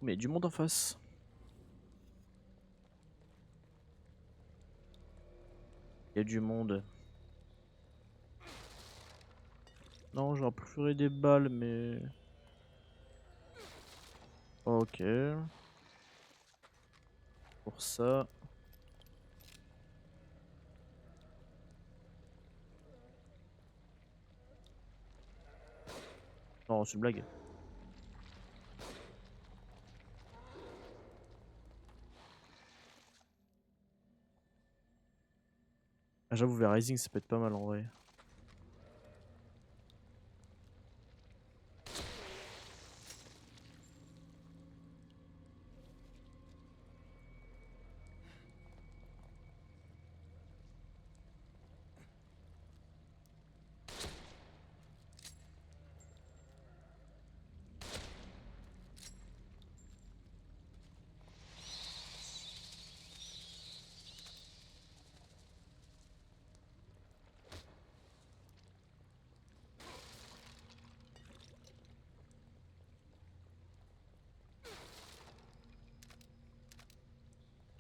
Mais il y a du monde en face. Il y a du monde. Non, j'aurais préféré des balles, mais... Ok. Pour ça... Non, c'est une blague. Ah, j'avoue, vers Rising, ça peut être pas mal en vrai.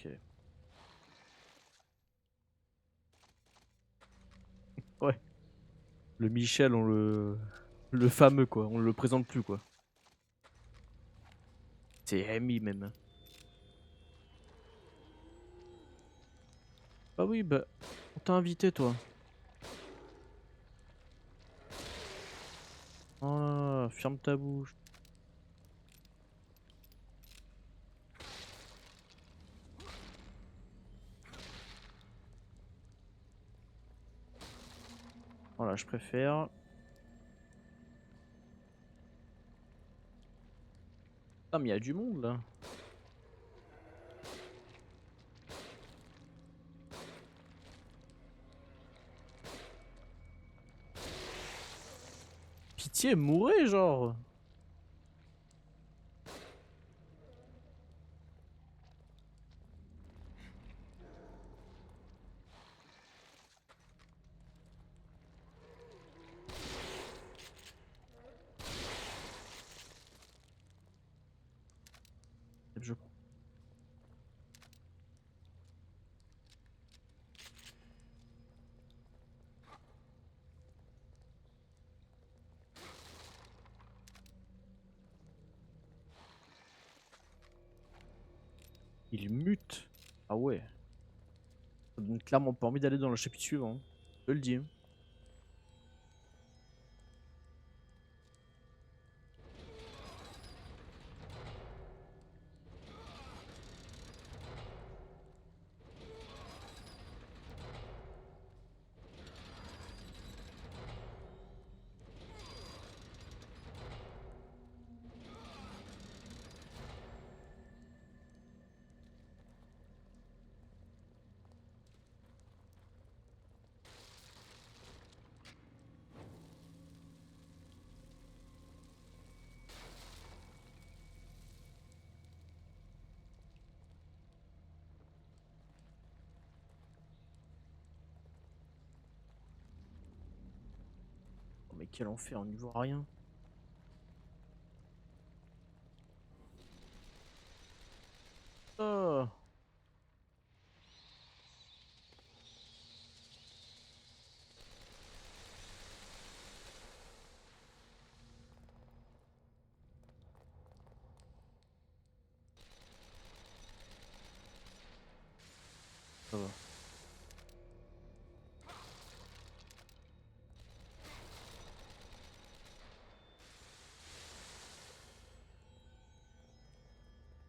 Ok. Ouais. Le Michel, on le... Le fameux, quoi. On le présente plus, quoi. C'est Amy, même. Ah oui, bah... On t'a invité, toi. Ah, ferme ta bouche. Voilà, je préfère. Ah, mais il y a du monde, là. Pitié, mourrez, genre. Je... Il mute. Ah ouais. Ça donne clairement pas envie d'aller dans le chapitre suivant. Je le dis. Oh, mais quel enfer, on n'y voit rien. Oh. Ça va.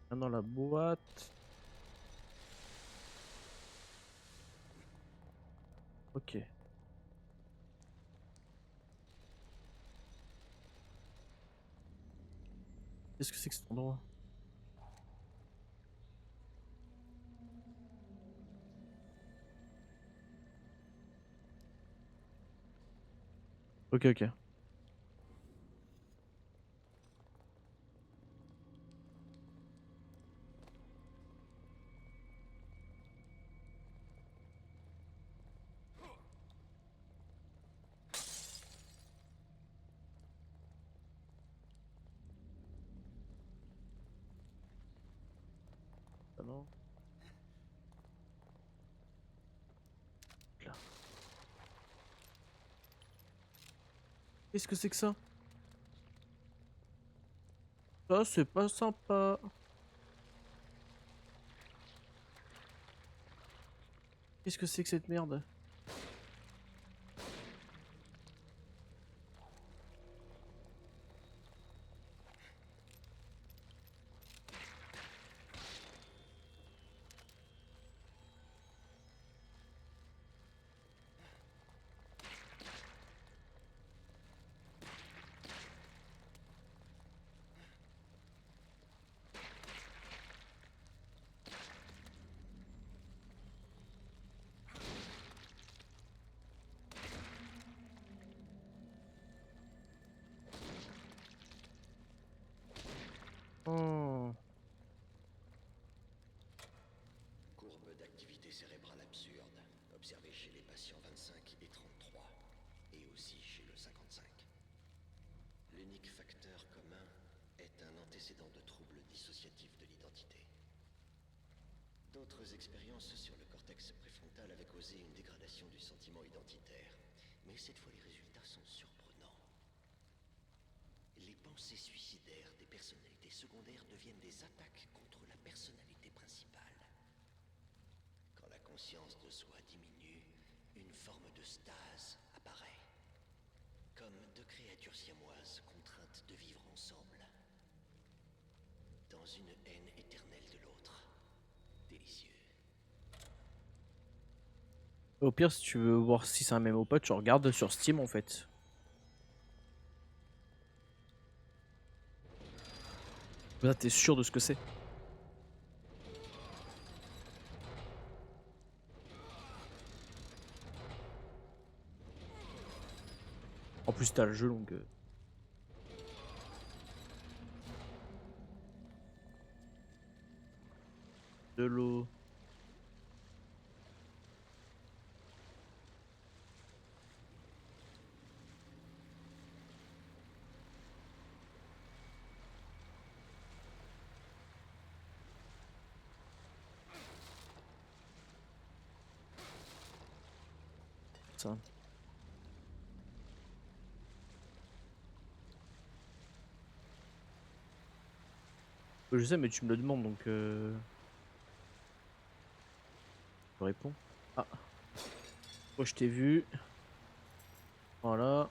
Viens dans la boîte. Ok. Qu'est-ce que c'est que cet endroit? Ok, ok. non. Là. Qu'est-ce que c'est que ça? Ça, c'est pas sympa. Qu'est-ce que c'est que cette merde? Oh. Courbe d'activité cérébrale absurde, observée chez les patients 25 et 33, et aussi chez le 55. L'unique facteur commun est un antécédent de troubles dissociatifs de l'identité. D'autres expériences sur le cortex préfrontal avaient causé une dégradation du sentiment identitaire, mais cette fois les résultats sont surprenants. Les pensées suicidaires des personnalités secondaires deviennent des attaques contre la personnalité principale. Quand la conscience de soi diminue, une forme de stase apparaît. Comme deux créatures siamoises contraintes de vivre ensemble. Dans une haine éternelle de l'autre. Délicieux. Au pire, si tu veux voir si c'est un MMO ou pas, tu regardes sur Steam en fait. Là, t'es sûr de ce que c'est. En plus, t'as le jeu donc. De l'eau. Ça. Je sais, mais tu me le demandes donc. Je réponds. Ah, moi je t'ai vu. Voilà.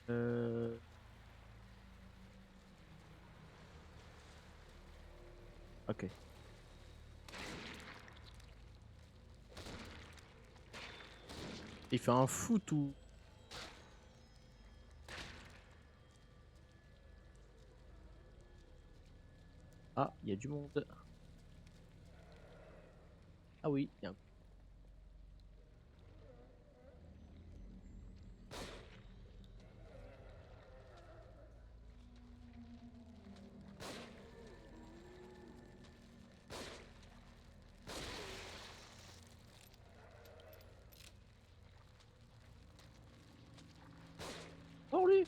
Euh... Ok. Il fait un foot ou. Ah, il y a du monde. Ah oui, il y a un. Oh lui.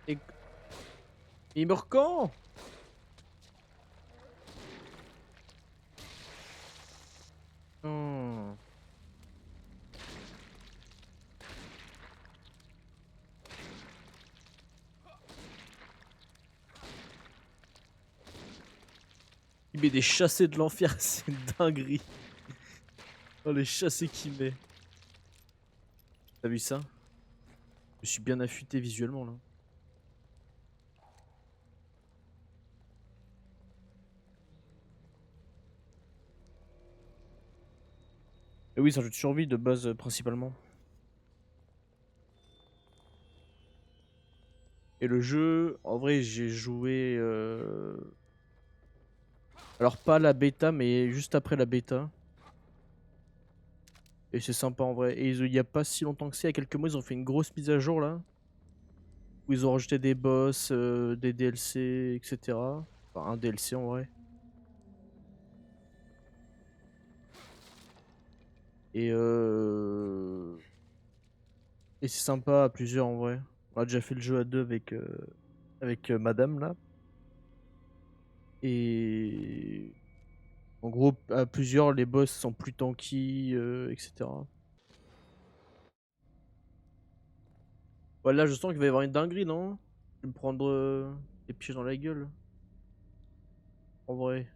Et... Il meurt quand? Hmm. Il met des chassés de l'enfer, c'est une dinguerie. Oh les chassés qu'il met. T'as vu ça? Je suis bien affûté visuellement là. Et oui, c'est un jeu de survie de base principalement. Et le jeu, en vrai, j'ai joué. Alors, pas la bêta, mais juste après la bêta. Et c'est sympa en vrai. Et il y a pas si longtemps que ça, il y a quelques mois, ils ont fait une grosse mise à jour là. Où ils ont rajouté des boss, des DLC, etc. Enfin, un DLC en vrai. Et Et c'est sympa à plusieurs en vrai. On a déjà fait le jeu à deux avec madame là. Et en gros, à plusieurs, les boss sont plus tanky, etc. Ouais, là, je sens qu'il va y avoir une dinguerie, non? Je vais me prendre des pieds dans la gueule. En vrai.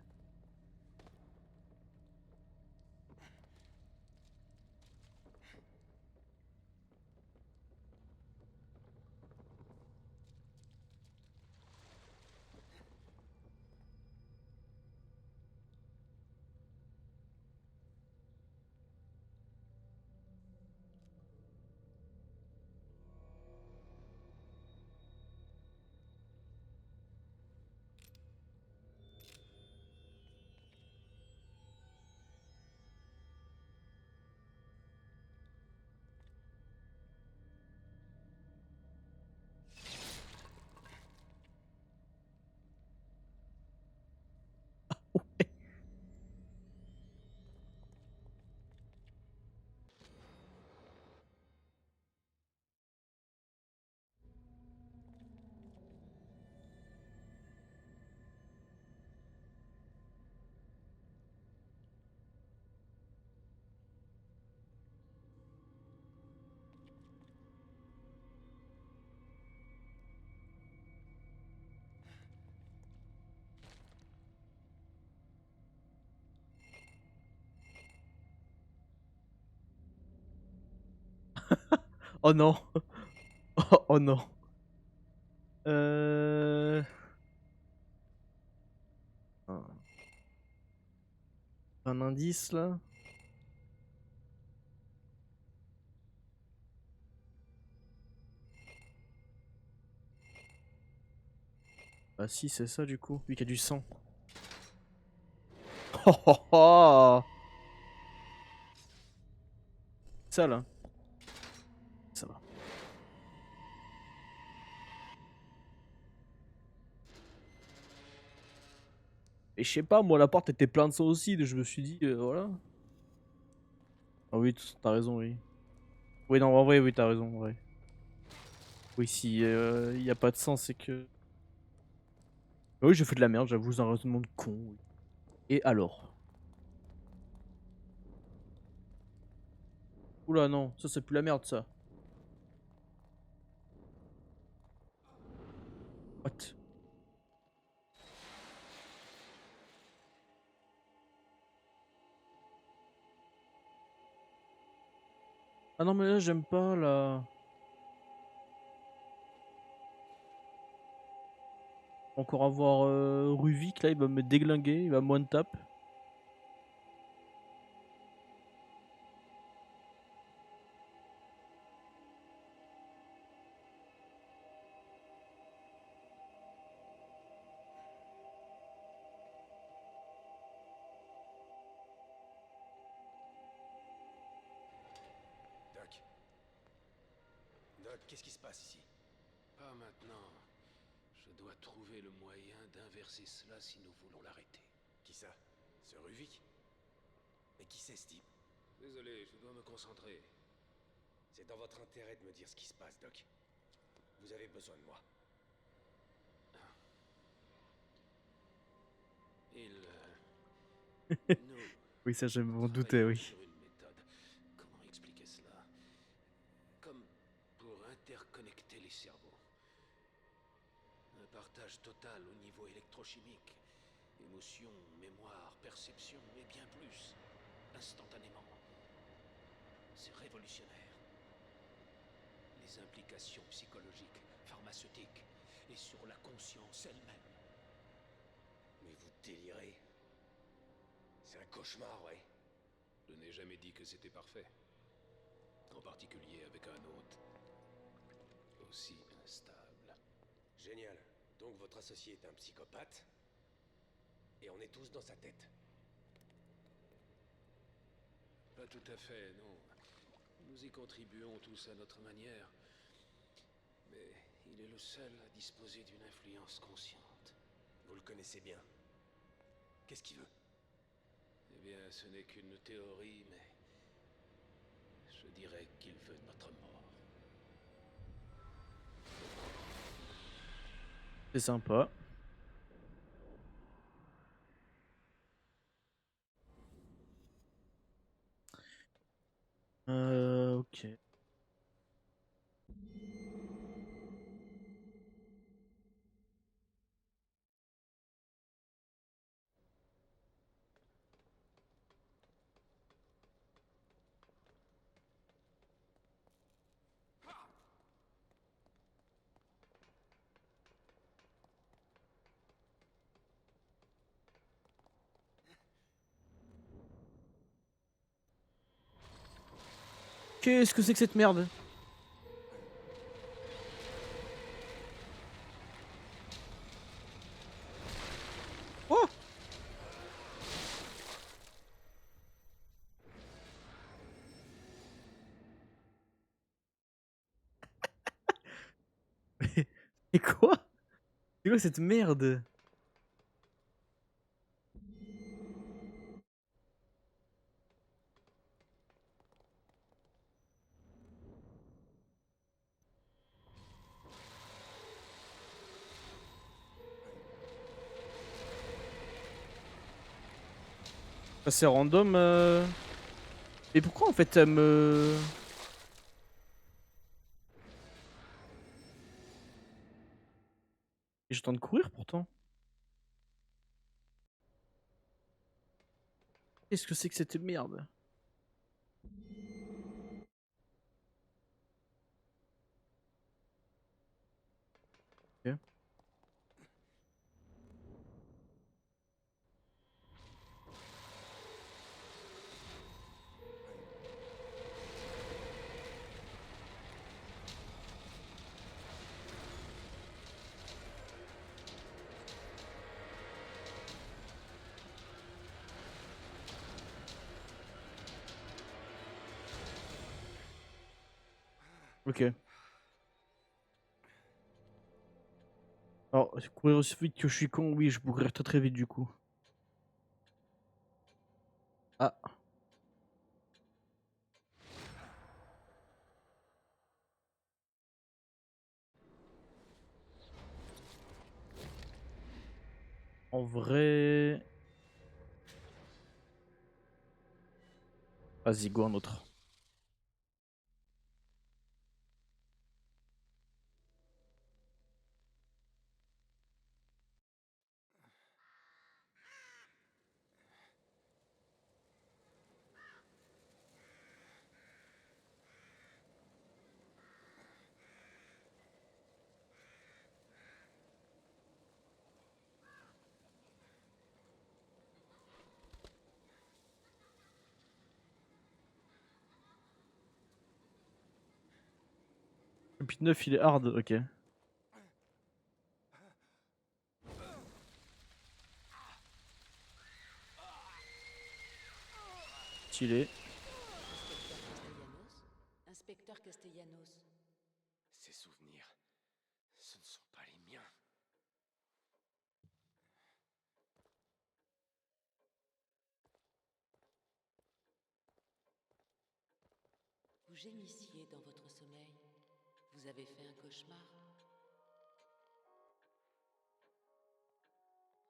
Oh non. Oh non. Euh... Un indice là. Bah si, c'est ça du coup. Lui qui a du sang. Oh oh oh. Ça là. Ça va. Et je sais pas, moi la porte était pleine de sang aussi, donc je me suis dit, voilà. Ah oui, t'as raison, oui. Oui, non, en vrai, oui, t'as raison, en vrai. Oui, si y a pas de sang, c'est que... Ah oui, j'ai fait de la merde, j'avoue, c'est un raisonnement de con. Oui. Et alors? Oula, non, ça c'est plus la merde, ça. What? Ah non, mais là, j'aime pas, là. Encore avoir Ruvik, là, il va me déglinguer, il va me one-tap. Doc. Doc, qu'est-ce qui se passe ici? Pas maintenant. Je dois trouver le moyen d'inverser cela si nous voulons l'arrêter. Qui ça? Ce Ruvik? Mais qui c'est ce type? Désolé, je dois me concentrer. C'est dans votre intérêt de me dire ce qui se passe, Doc. Vous avez besoin de moi. Il... nous... Oui, ça, je m'en doutais, travaillons oui. sur une méthode. Comment expliquer cela? Comme pour interconnecter les cerveaux. Un partage total au niveau électrochimique. Émotion, mémoire, perception, et bien plus. Instantanément. C'est révolutionnaire. Les implications psychologiques, pharmaceutiques, et sur la conscience elle-même. Mais vous délirez. C'est un cauchemar, ouais. Je n'ai jamais dit que c'était parfait. En particulier avec un hôte aussi instable. Génial. Donc votre associé est un psychopathe. Et on est tous dans sa tête. Pas tout à fait, non. Nous y contribuons tous à notre manière. Mais il est le seul à disposer d'une influence consciente. Vous le connaissez bien. Qu'est-ce qu'il veut? Eh bien, ce n'est qu'une théorie, mais... je dirais qu'il veut notre mort. C'est sympa. Ok. Qu'est-ce que c'est que cette merde? Oh! Et quoi? C'est quoi cette merde? Ça, c'est random. Mais pourquoi en fait elle me... Et je tente de courir pourtant. Qu'est-ce que c'est que cette merde? Ok. Ok. Alors, courir aussi vite que je suis con, oui, je peux courir très très vite du coup. Ah. En vrai... Vas-y, go un autre. Chapitre 9, il est hard, ok. Stylé. Inspecteur Castellanos. Ces souvenirs, ce ne sont pas les miens. Vous gémissiez dans votre sommeil. Vous avez fait un cauchemar.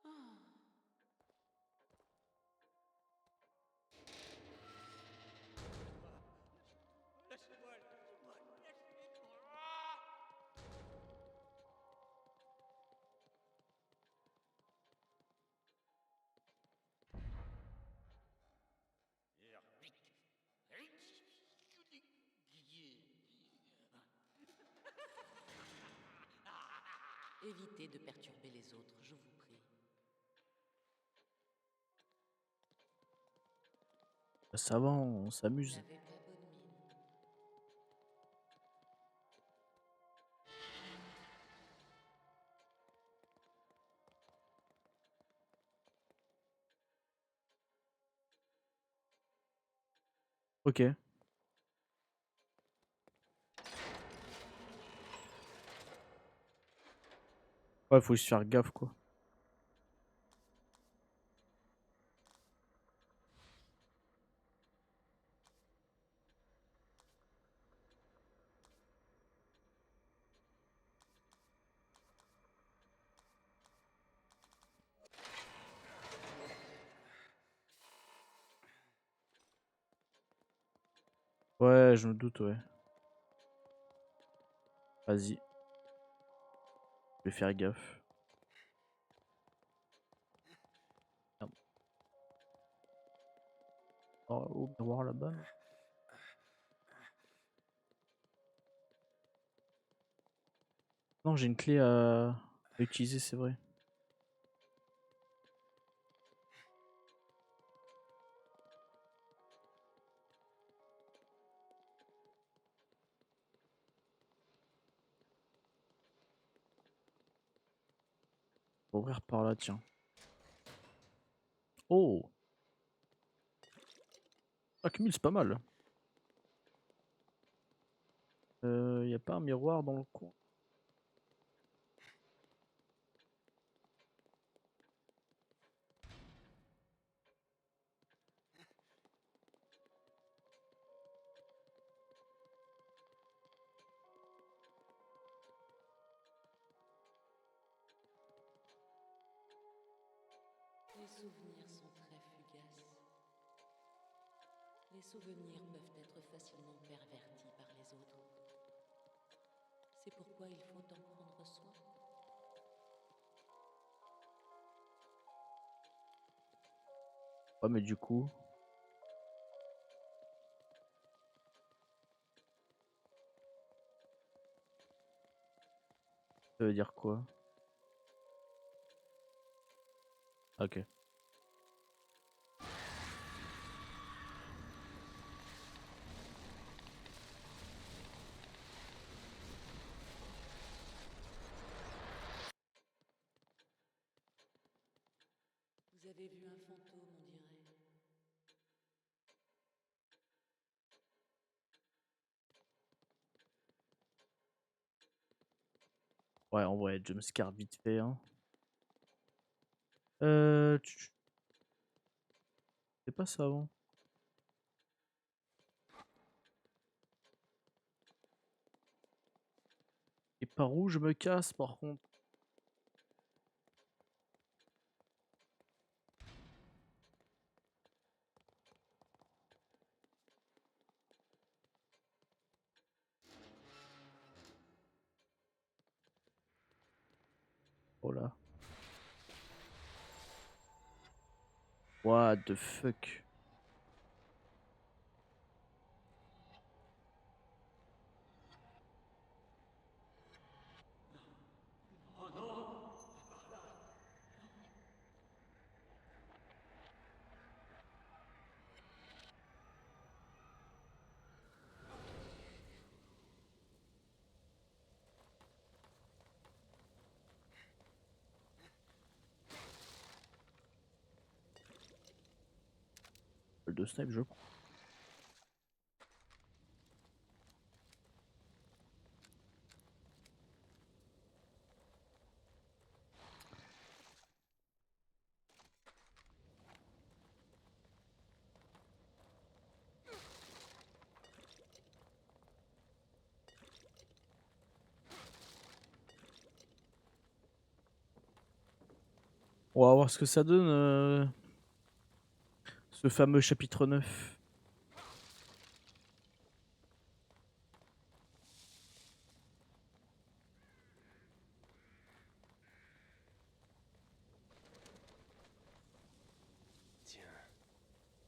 Ah. Évitez de perturber les autres, je vous prie. Ça va, on Vous s'amuse. n'avez pas bonne mine. Ok. Ouais, faut juste faire gaffe quoi. Ouais, je me doute, ouais. Vas-y. Je vais faire gaffe. Merde. Oh, au miroir là-bas. Là. Non, j'ai une clé à utiliser, c'est vrai. On va ouvrir par là, tiens. Oh! Ah, cumul, c'est pas mal. Y a pas un miroir dans le coin? Les souvenirs sont très fugaces. Les souvenirs peuvent être facilement pervertis par les autres. C'est pourquoi il faut en prendre soin. Ouais, mais du coup, ça veut dire quoi? Ok. Vous avez vu un fantôme, on dirait. Ouais, en vrai, jumpscare vite fait, hein. C'est pas ça avant. Et par où je me casse, par contre? Oh là. What the fuck? Le de snipe, je crois. On va voir ce que ça donne, ce fameux chapitre 9. Tiens,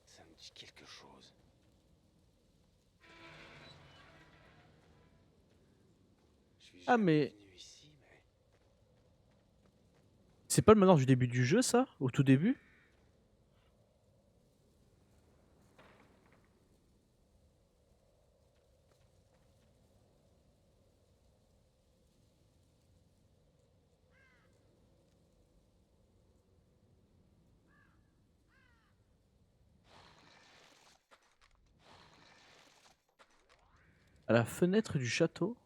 ça me dit quelque chose. Je suis Ah, jamais mais venu ici, mais... c'est pas le manoir du début du jeu, ça? Au tout début? À la fenêtre du château?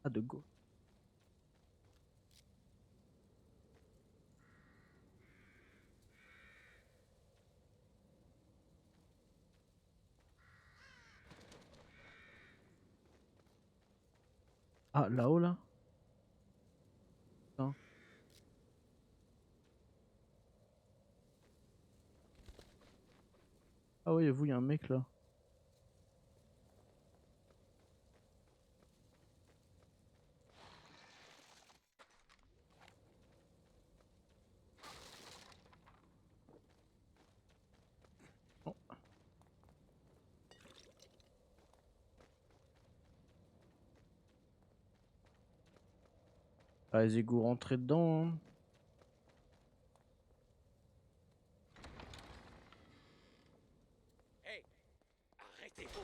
Ah, de go. Ah, là-haut, là? Putain. Ah oui, vous, il y a un mec là. Oh. Allez, go, rentrez dedans. Hein. Hey, arrêtez-vous.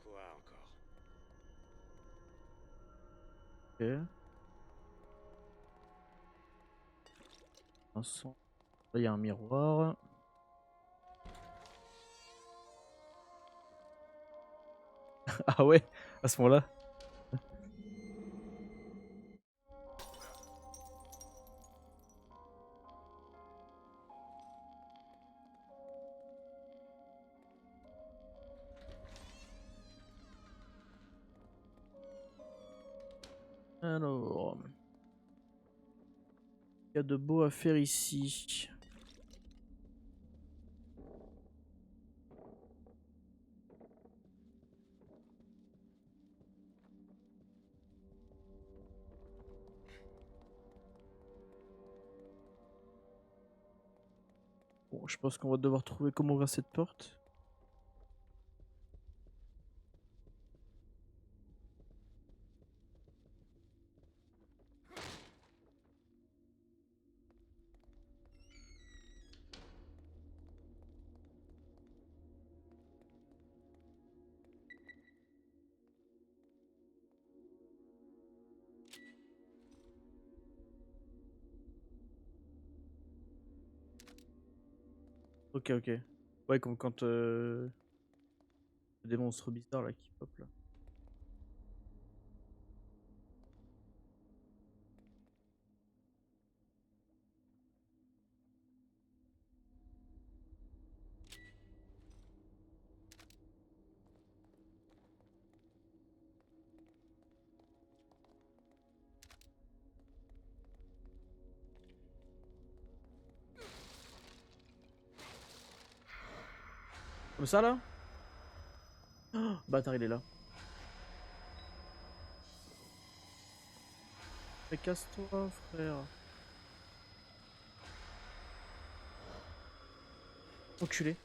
Quoi encore? Ok. Un son. Là, il y a un miroir. Ah ouais, à ce moment-là. Alors, il y a de beau à faire ici. Bon, je pense qu'on va devoir trouver comment ouvrir cette porte. Ok, ok. Ouais, comme quand des monstres bizarres là qui pop là. Comme ça là? Oh, bâtard, il est là. Mais casse-toi, frère. Enculé.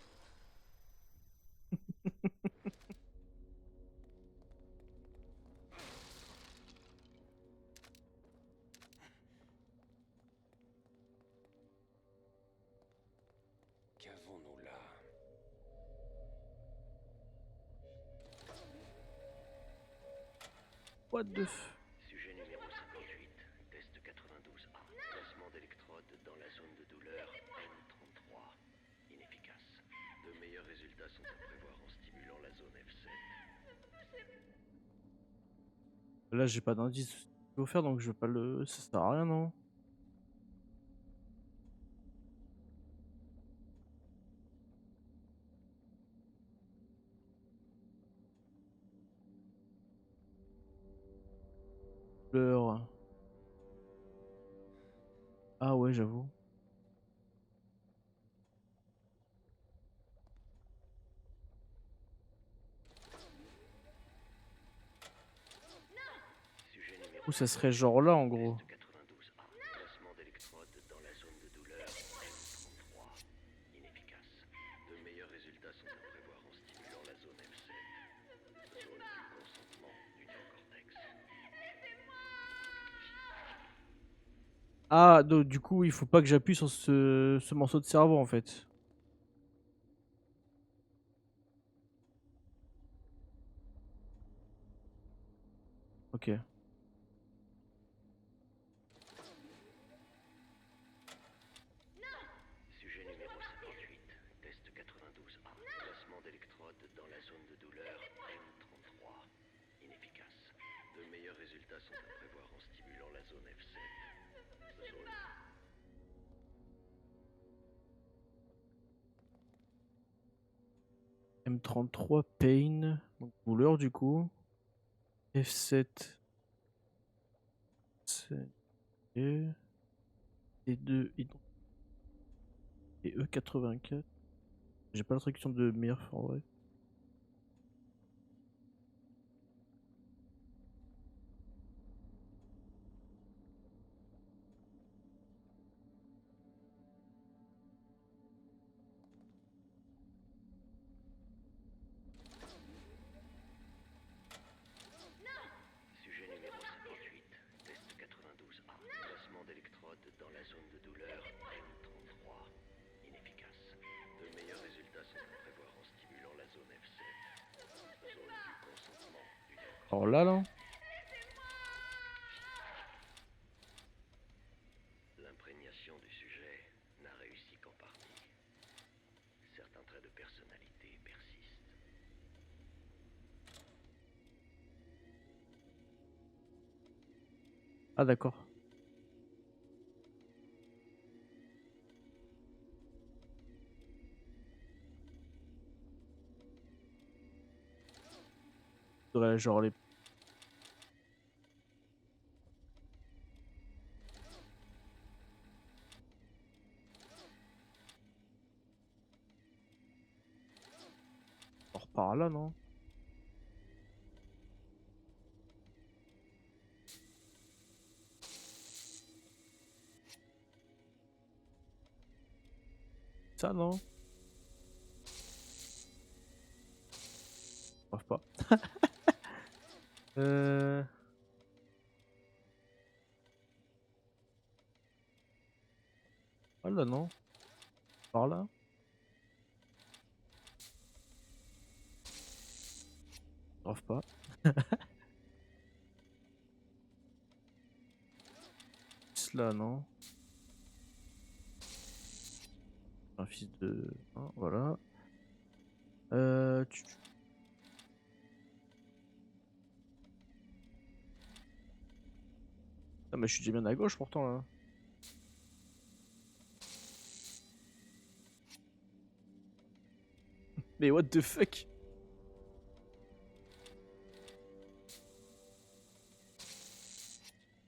Qu'avons-nous là? What the f... Sujet numéro 58, test 92A. Placement d'électrodes dans la zone de douleur N33. Inefficace. De meilleurs résultats sont à prévoir en stimulant la zone F7. Là, j'ai pas d'indice de ce qu'il faut faire donc je vais pas le. Ça sert à rien, non? Leur. Ah ouais, j'avoue. Sujet numéro Ou ça serait genre là en gros. test 92A. Placement d'électrodes dans la zone de douleur N33. Inefficace. De meilleurs résultats sont à prévoir en stimulant la zone F7. Zone du consentement du néocortex. Ah, donc du coup, il faut pas que j'appuie sur ce morceau de cerveau en fait. Ok. Sujet numéro 58, test 92A. Placement d'électrodes douleur M33. Inefficace. De meilleurs résultats sont à prévoir en stimulant la zone F7. Zone M33 Pain, donc douleur du coup. F7 et T2 et E84. J'ai pas la traduction de meilleur en vrai. Sujet numéro 58, test 92A. Placement d'électrodes dans la zone de douleur M33. Inefficace. De meilleurs résultats sont à prévoir en stimulant la zone F7. Zone du consentement du diacre. Alors là. L'imprégnation du sujet n'a réussi qu'en partie. Certains traits de personnalité persistent. Ah d'accord. Faudrait genre les... Or par là non? Ça non? Bref pas. Ah là non? Par là? Bref pas. Là non? Un fils de... hein, voilà. Euh... tu- tu- Ah mais je suis déjà bien à gauche pourtant là. Mais what the fuck?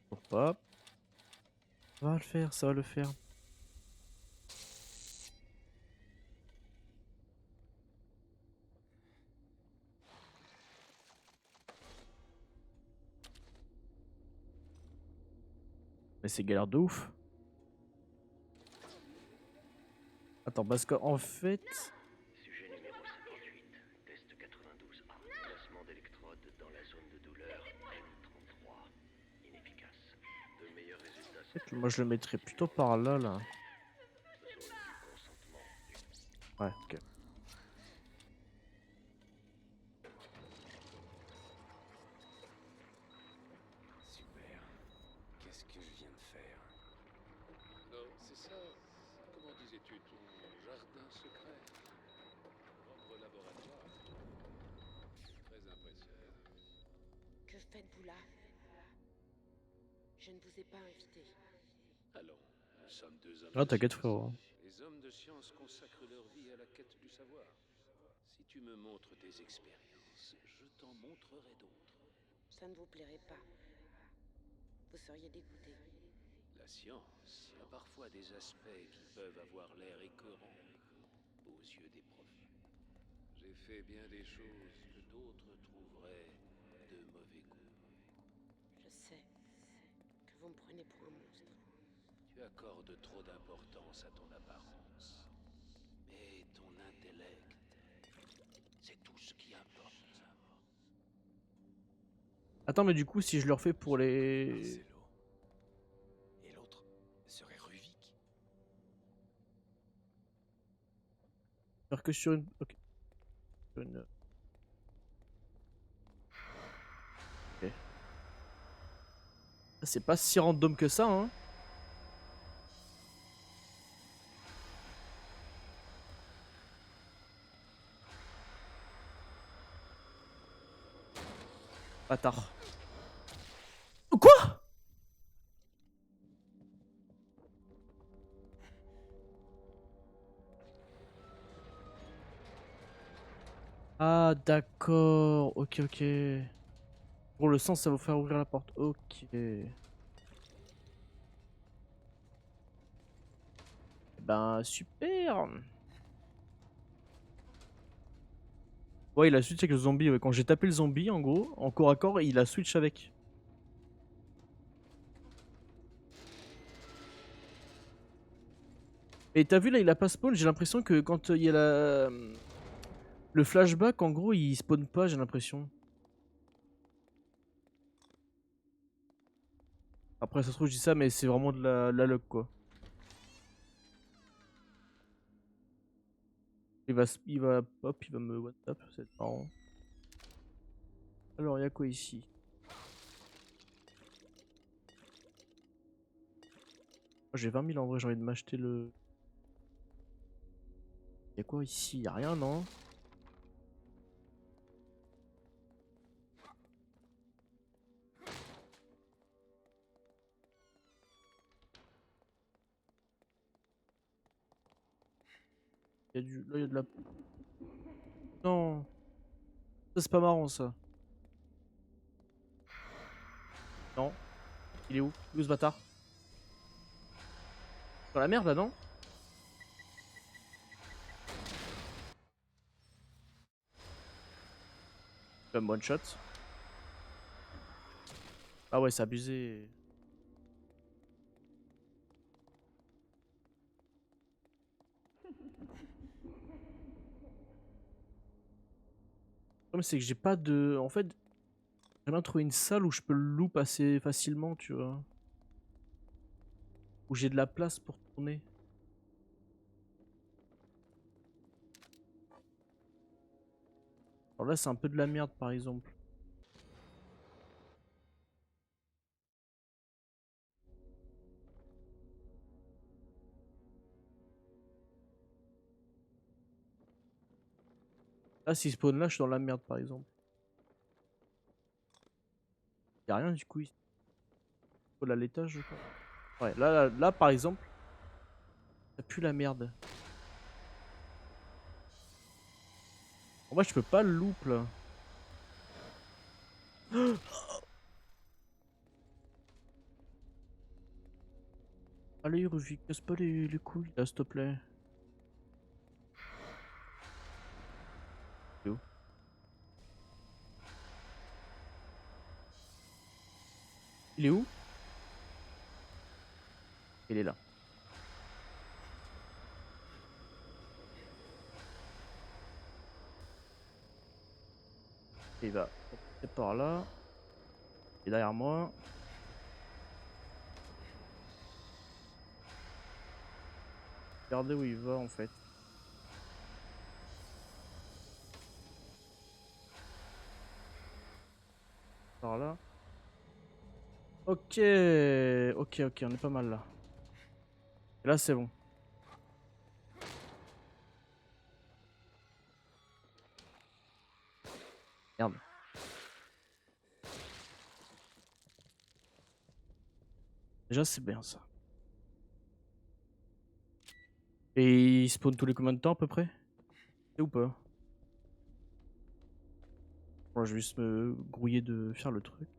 Pour pas. Ça va le faire, ça va le faire. Mais c'est galère de ouf. Attends, parce qu'en fait... Sujet numéro 58, test 92A. Placement d'électrodes dans la zone de douleur M33. Inefficace. De meilleurs résultats sont Peut-être que moi je le mettrais plutôt par là, là. zone du consentement du... Ouais, ok. Super. Qu'est-ce que je viens de faire? Non, c'est ça. Comment disais-tu ton jardin secret? Propre laboratoire. Très impressionnant. Que faites-vous là? Je ne vous ai pas invité. Allons, nous sommes deux hommes Ah, de t'inquiète, science. frérot. Les hommes de science consacrent leur vie à la quête du savoir. Si tu me montres tes expériences, je t'en montrerai d'autres. Ça ne vous plairait pas. Vous seriez dégoûté. La science a parfois des aspects qui peuvent avoir l'air écœurants aux yeux des profs. J'ai fait bien des choses que d'autres trouveraient de mauvais goût. Je sais que vous me prenez pour un monstre. Tu accordes trop d'importance à ton apparence. Mais ton intellect, c'est tout ce qui importe. Attends, mais du coup, si je le refais pour les... Marcelo. Et l'autre serait Ruvik. Faire que sur une... Ok. Sur une... Ok. C'est pas si random que ça, hein. Bâtard. Quoi? Ah d'accord, ok ok. Pour le sang ça va vous faire ouvrir la porte, ok. Ben super. Ouais il a switch avec le zombie, ouais. Quand j'ai tapé le zombie en gros, en corps à corps, il a switch avec. Et t'as vu là il a pas spawn, j'ai l'impression que quand il y a le flashback en gros il spawn pas j'ai l'impression. Après ça se trouve je dis ça mais c'est vraiment de la luck quoi. Il va hop, il va me WhatsApp, c'est marrant. Alors il y a quoi ici? Moi j'ai 20 000 en vrai, j'ai envie de m'acheter le... Il y a quoi ici? Y a rien non? Il y a du... Là il y a de la... Non! Ça c'est pas marrant ça. Non. Il est où? Il est où ce bâtard? Dans la merde là non? Comme one shot. Ah ouais c'est abusé. Le problème c'est que j'ai pas de... En fait, j'aimerais bien trouver une salle où je peux le loop assez facilement tu vois. Où j'ai de la place pour tourner. Alors là c'est un peu de la merde par exemple. Là s'il spawn là je suis dans la merde par exemple. Y'a rien du coup ici. Faut à l'étage je crois. Ouais là par exemple. Ça pue la merde. En vrai je peux pas le loop là. Allez Ruvi, casse pas les couilles là s'il te plaît. Il est où? Il est où? Il est là. Il va passer par là. Il est derrière moi. Regardez où il va en fait. Par là. Ok, ok, ok, on est pas mal là. Et là c'est bon. Merde. Déjà c'est bien ça. Et il spawn tous les combien de temps à peu près? C'est ou pas? Bon, je vais juste me grouiller de faire le truc.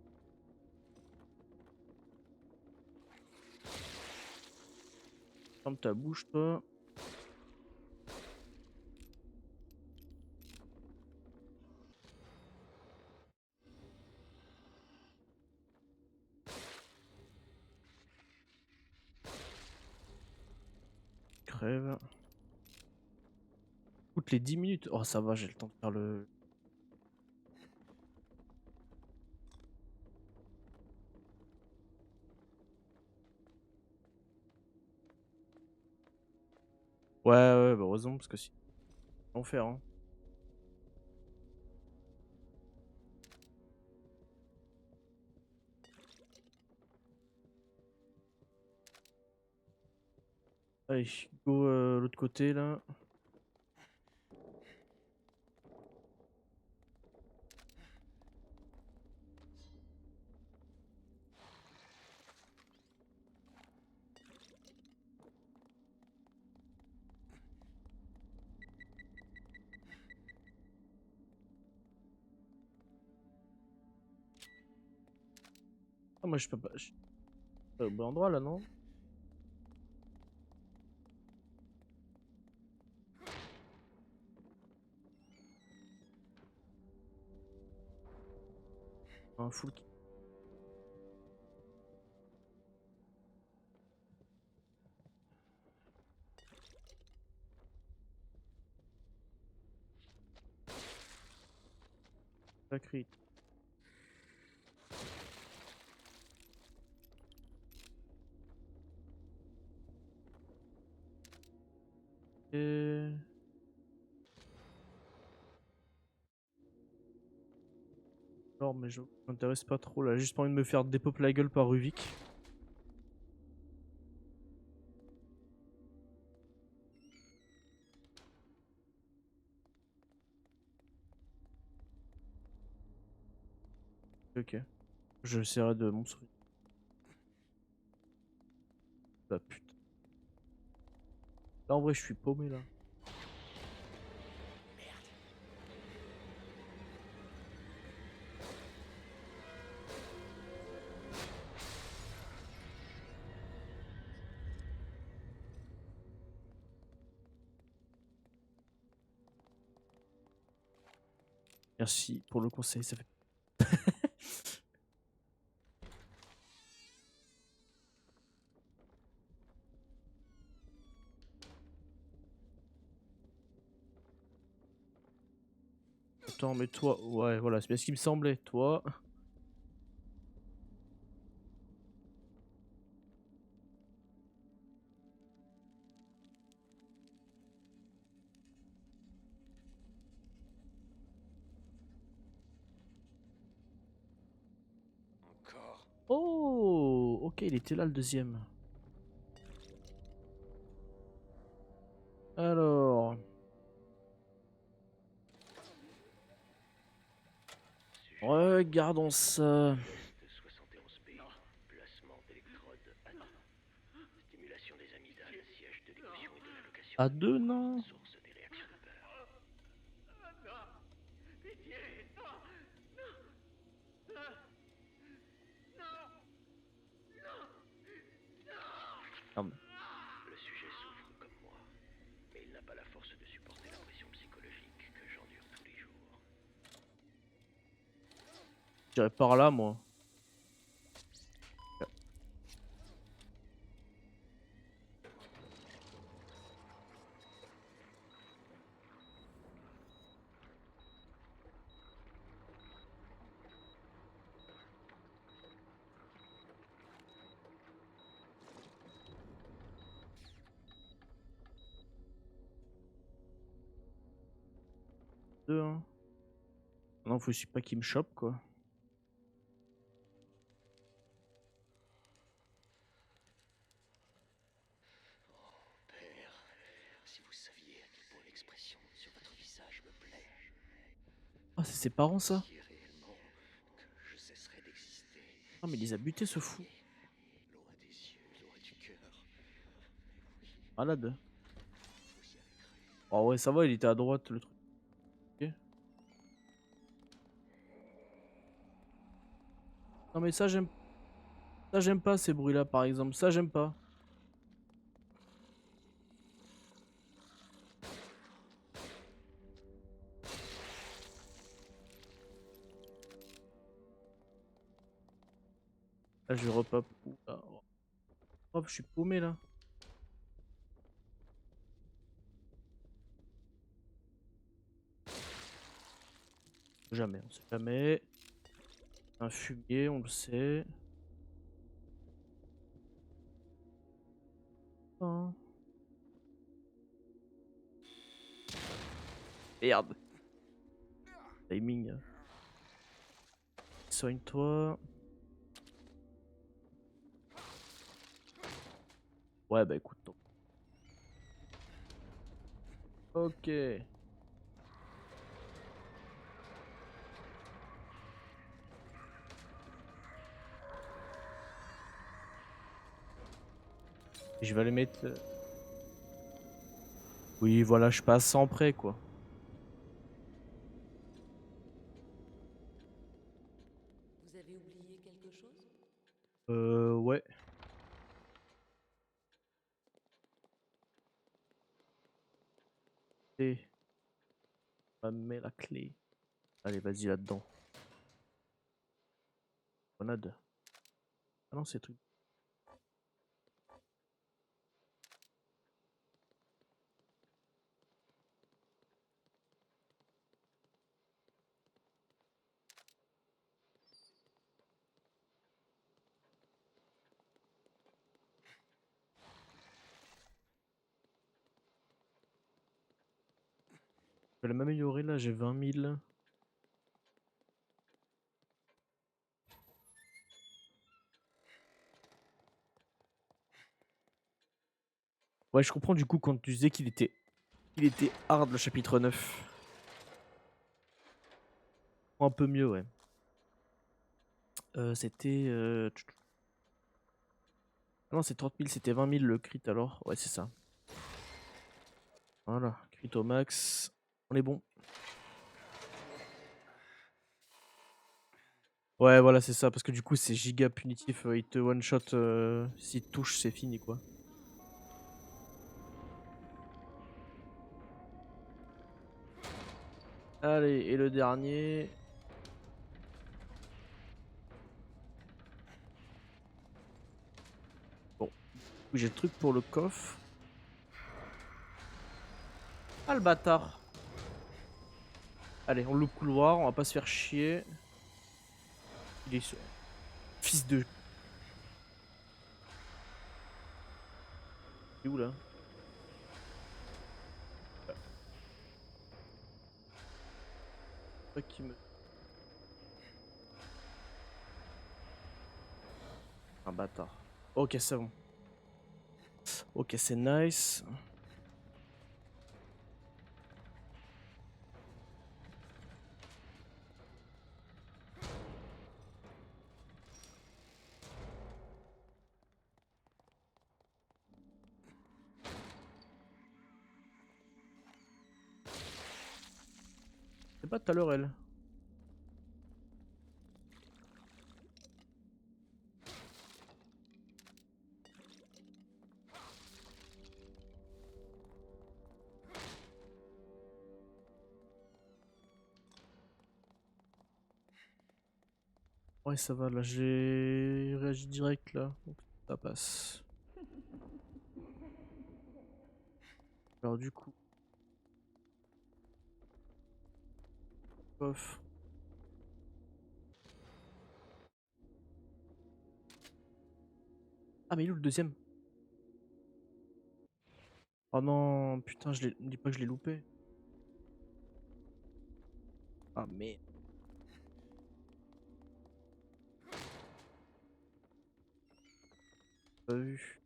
Ferme ta bouche toi. Crève. Toutes les 10 minutes. Oh ça va, j'ai le temps de faire le... Ouais, ouais, bah heureusement, parce que si... Enfer, hein. Allez, go l'autre côté, là. Ah, moi je peux pas. Je suis pas au bon endroit là, non? Un full kill. Pas crit. Et... Non, mais je m'intéresse pas trop là. J'ai juste pas envie de me faire dépop la gueule par Ruvik. Ok. J'essaierai de m'en souvenir. Ah putain. Là en vrai je suis paumé là. Merci pour le conseil, ça fait. Attends, mais toi, ouais, voilà, c'est bien ce qui me semblait. Toi, Encore. oh, ok, il était là le deuxième. Alors, regardons ça. Test 71B. Placement d'électrodes à 2. Stimulation des amygdales, siège de l'émotion et de l'allocation. À deux, non? Source des réactions de peur. Ah, mais Le sujet souffre comme moi, mais il n'a pas la force de supporter la pression psychologique que j'endure tous les jours. j'irai par là, moi. Deux, hein. Non, faut juste pas qu'il me chope, quoi. Père, si vous saviez à quel point l'expression sur votre visage me plaît, Ah, c'est ses parents, ça? si réellement que je cesserai d'exister. Ah, mais il les a butés, ce fou. Loin des yeux, loin du cœur. Malade. Vous y avez cru. Oh, ouais, ça va, il était à droite, le truc. Ok. Non, mais ça, j'aime. Ça, j'aime pas ces bruits-là, par exemple. Ça, j'aime pas. Là, je vais repop. Oula. Hop, je suis paumé là. Jamais, on sait jamais. Un fumier, on le sait. Hein. Merde. Timing. Soigne-toi. Ouais, bah écoute. Donc. Ok. Je vais aller mettre. Oui, voilà, je passe sans près quoi. Vous avez oublié quelque chose? clé. On met la clé. Allez, vas-y là-dedans. Grenade. Ah non, c'est truc. Je vais m'améliorer là, j'ai 20 000. Ouais, je comprends du coup quand tu disais il était hard le chapitre 9. Un peu mieux, ouais. C'était. Ah non, c'est 30 000, c'était 20 000 le crit alors. Ouais, c'est ça. Voilà, crit au max. On est bon. Ouais, voilà, c'est ça. Parce que du coup, c'est giga punitif. Il te one shot. S'il te touche, c'est fini quoi. Allez, et le dernier. Bon, j'ai le truc pour le coffre. Ah le bâtard. Allez, on loupe couloir, on va pas se faire chier. Il est sur... Fils de... Il est où là? Pas qui me... Un bâtard. Ok, c'est bon. Ok, c'est nice. C'est pas tout à l'heure elle. Ouais, ça va, là, j'ai réagi direct, là. Donc, ça passe. Alors, du coup... Coffre. Ah, mais il est où le deuxième? Oh non, putain, je l'ai... Dis pas que je l'ai loupé. Ah, mais... Pas vu.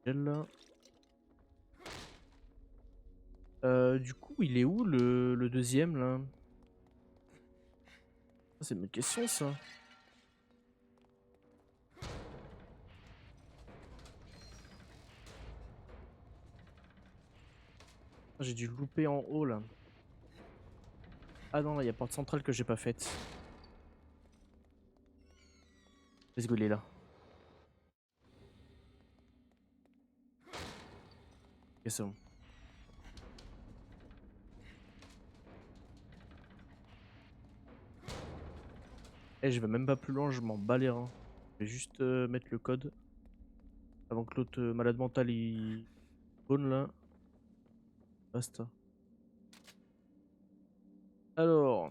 Elle, là. Du coup, il est où le deuxième, là? Ah, c'est une bonne question, ça. Ah, j'ai dû le louper en haut, là. Ah non, là, il y a porte centrale que j'ai pas faite. Let's go, il est là. Ok, c'est bon. Eh, je vais même pas plus loin, je m'en bats les reins. Je vais juste mettre le code. Avant que l'autre malade mental il spawn là. Basta. Alors.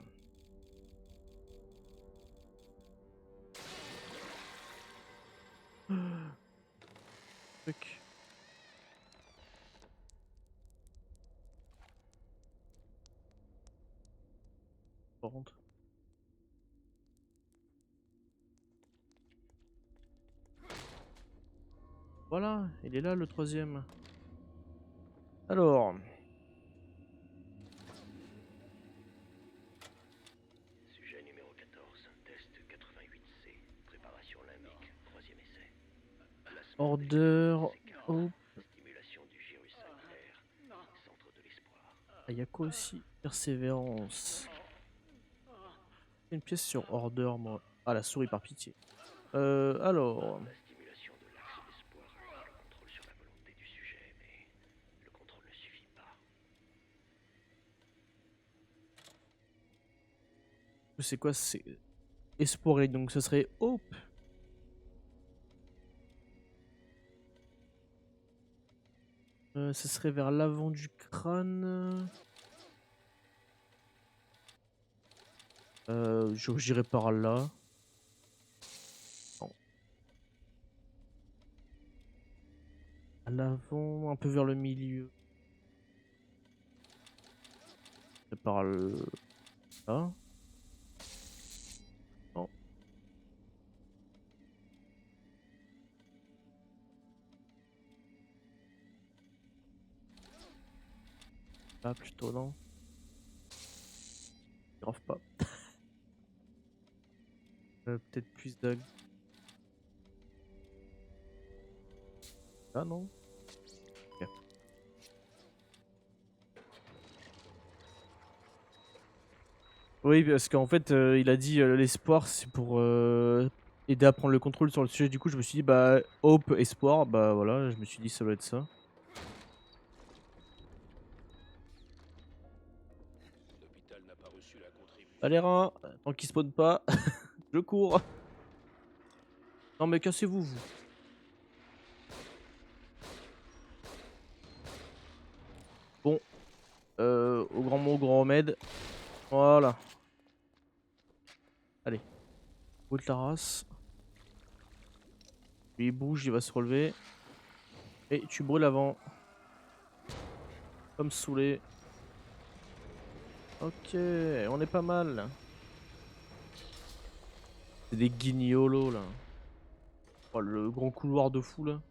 Truc. On rentre. Voilà, il est là le troisième. Alors. Sujet numéro 14, test 88C, préparation limbique, troisième essai. Placement Order. des Oh. stimulation du gyrus Ah, y a quoi aussi? Persévérance. Une pièce sur order, moi. Ah, la souris par pitié. Alors. La stimulation de l'axe d'espoir induit le contrôle sur la volonté du sujet, mais le contrôle ne suffit pas. C'est quoi? C'est explorer, donc ce serait Hope. Ce serait vers l'avant du crâne. J'irai par là. Non. À l'avant, un peu vers le milieu. C'est par là. Non. Là plutôt, non. Grave pas. Peut-être plus d'ag. Ah non. Ok. Oui, parce qu'en fait, il a dit l'espoir, c'est pour aider à prendre le contrôle sur le sujet. Du coup, je me suis dit, bah, Hope, espoir, bah voilà, je me suis dit, ça doit être ça. L'hôpital n'a pas reçu la contribution. Allez, rein, tant qu'il spawn pas, je cours. Non, mais cassez-vous, vous. Bon, au grand mot, au grand remède. Voilà. Allez, route la race. Lui, il bouge, il va se relever. Et tu brûles avant. Comme saoulé. Ok, on est pas mal. C'est des guignolos là. Oh, le grand couloir de fou là.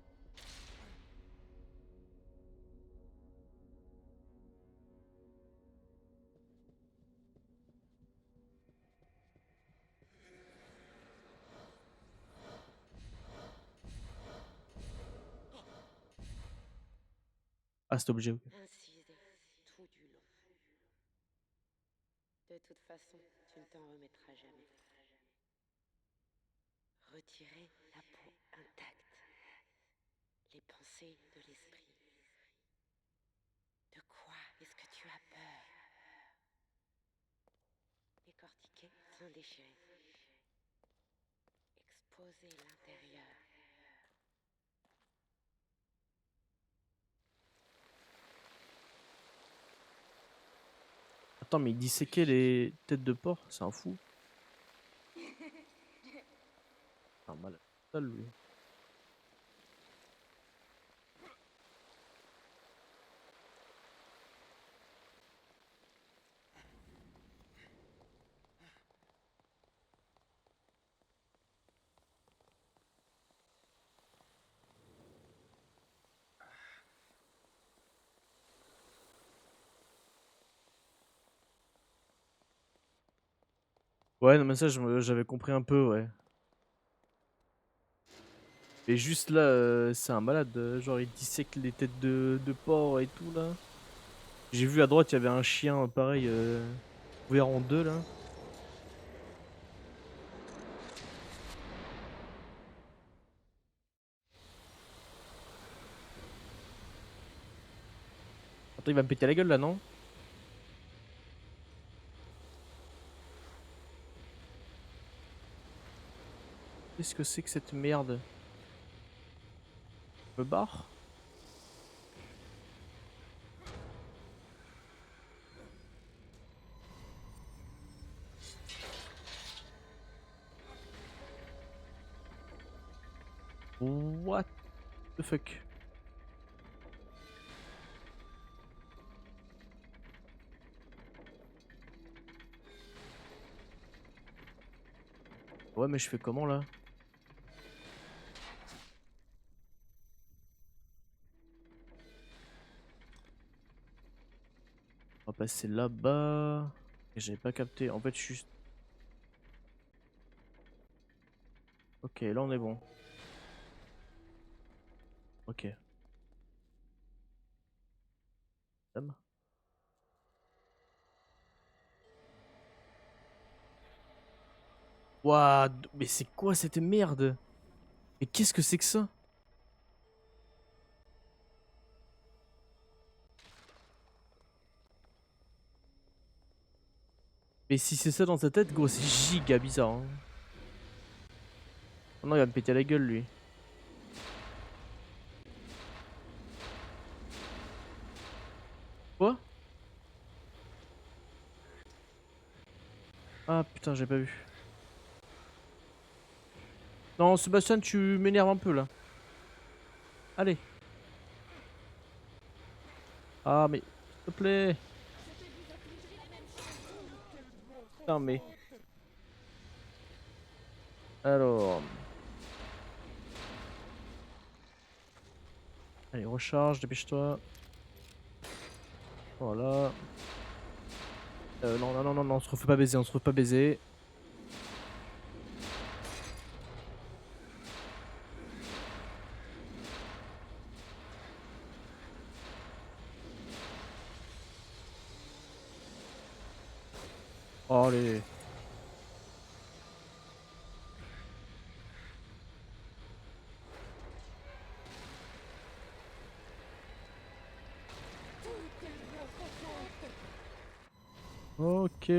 Ah, cet objet. Ok. Incisé tout du long. De toute façon, tu ne t'en remettras jamais. Retirer la peau intacte. Les pensées de l'esprit. De quoi est-ce que tu as peur? Décortiquer sans déchirer. Exposer l'intérieur. Attends, mais il disséquait les têtes de porc, c'est un fou. C'est un malade. Ça, lui. Ouais, non, mais ça, j'avais compris un peu, ouais. Et juste là, c'est un malade. Genre, il dissèque les têtes de porc et tout là. J'ai vu à droite, il y avait un chien pareil, ouvert en deux là. Attends, il va me péter la gueule là, non? Qu'est-ce que c'est que cette merde? Je me barre? What the fuck? Ouais, mais je fais comment là? On va passer là-bas. Et j'avais pas capté. En fait, je suis. Ok, là on est bon. Ok. Dame. Ouah, mais c'est quoi cette merde? Mais qu'est-ce que c'est que ça? Mais si c'est ça dans sa tête, gros, c'est giga bizarre. Hein. Oh non, il va me péter la gueule, lui. Quoi? Ah putain, j'ai pas vu. Non, Sébastien, tu m'énerves un peu là. Allez. Ah, mais s'il te plaît. Putain, mais. Alors. Allez, recharge, dépêche-toi. Voilà. Non, non, non, non, non, on se refait pas baiser, on se refait pas baiser. Oh, allez. Ok.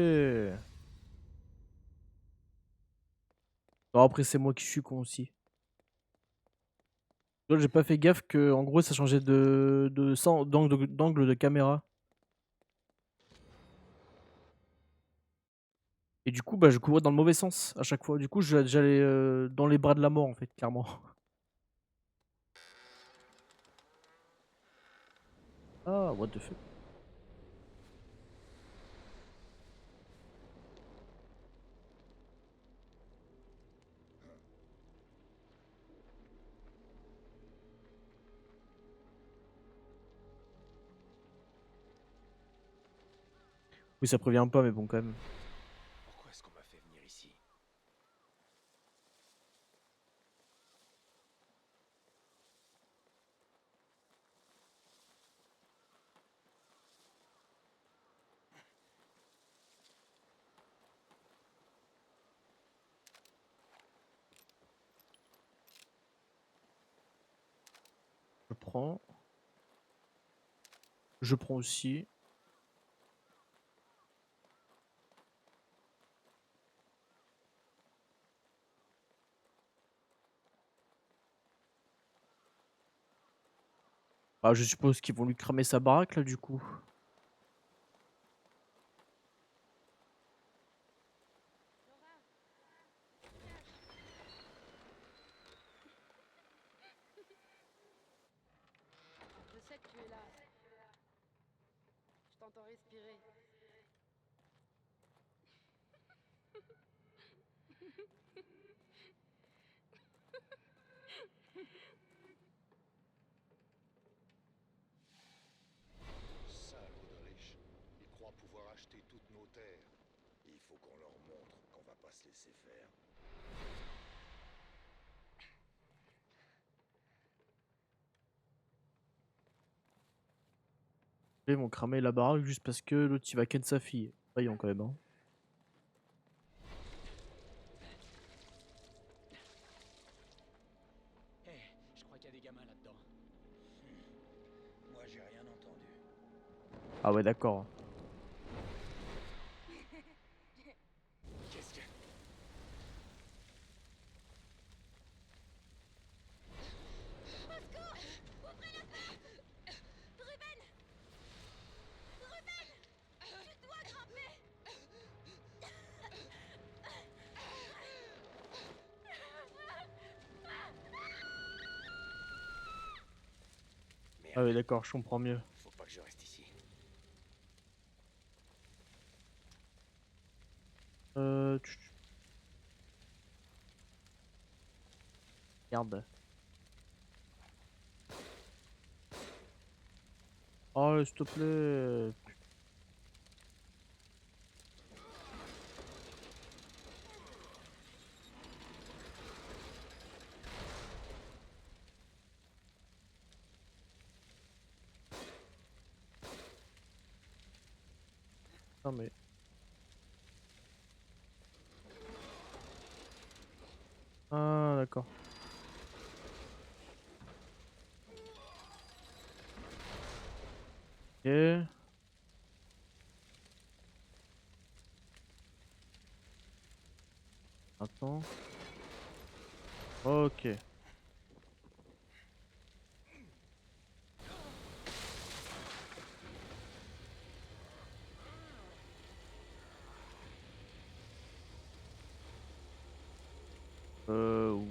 Bon, après, c'est moi qui suis con aussi. J'ai pas fait gaffe que, en gros, ça changeait d'angle de caméra. Et du coup, bah, je courais dans le mauvais sens à chaque fois. Du coup, j'allais dans les bras de la mort, en fait, clairement. Ah, what the fuck. Oui, ça prévient pas, mais bon, quand même. Pourquoi est-ce qu'on m'a fait venir ici? Je prends. Je prends aussi. Ah, je suppose qu'ils vont lui cramer sa baraque, là, du coup. Je sais que tu es là. Je t'entends respirer. Salauds de riches. Ils croient pouvoir acheter toutes nos terres. Il faut qu'on leur montre qu'on va pas se laisser faire. Ils vont cramer la baraque juste parce que l'autre, il va ken sa fille. Voyons, quand même, hein. Je crois qu'il y a des gamins là-dedans. Moi, j'ai rien entendu. Ah ouais, d'accord. Qu'est-ce que... Ah ouais, Merde, d'accord, je comprends mieux. faut pas que je reste ici. Euh... Merde. Oh, s'il te plaît. Non mais... d'accord. Ok. Attends. Ok.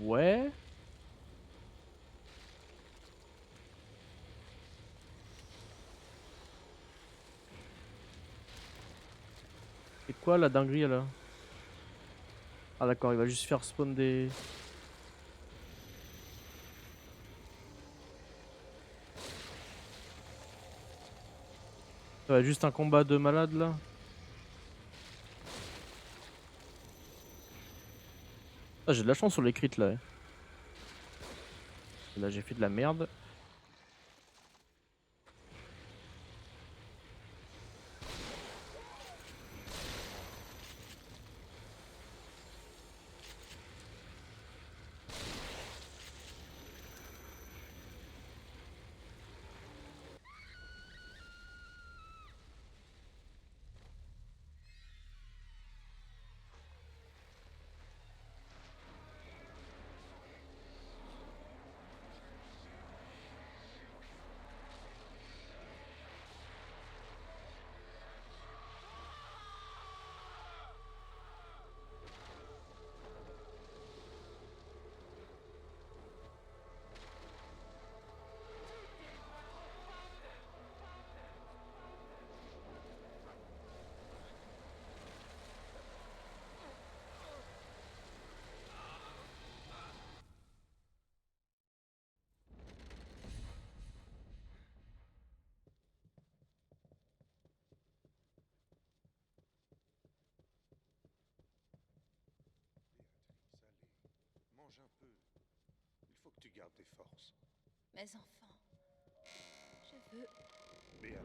Ouais. C'est quoi la dinguerie là? Ah d'accord, il va juste faire spawn des... Ça va être juste un combat de malade là. Ah, j'ai de la chance sur les crits là. Là j'ai fait de la merde. Allez, mange un peu. Il faut que tu gardes tes forces. Mes enfants, je veux Béa,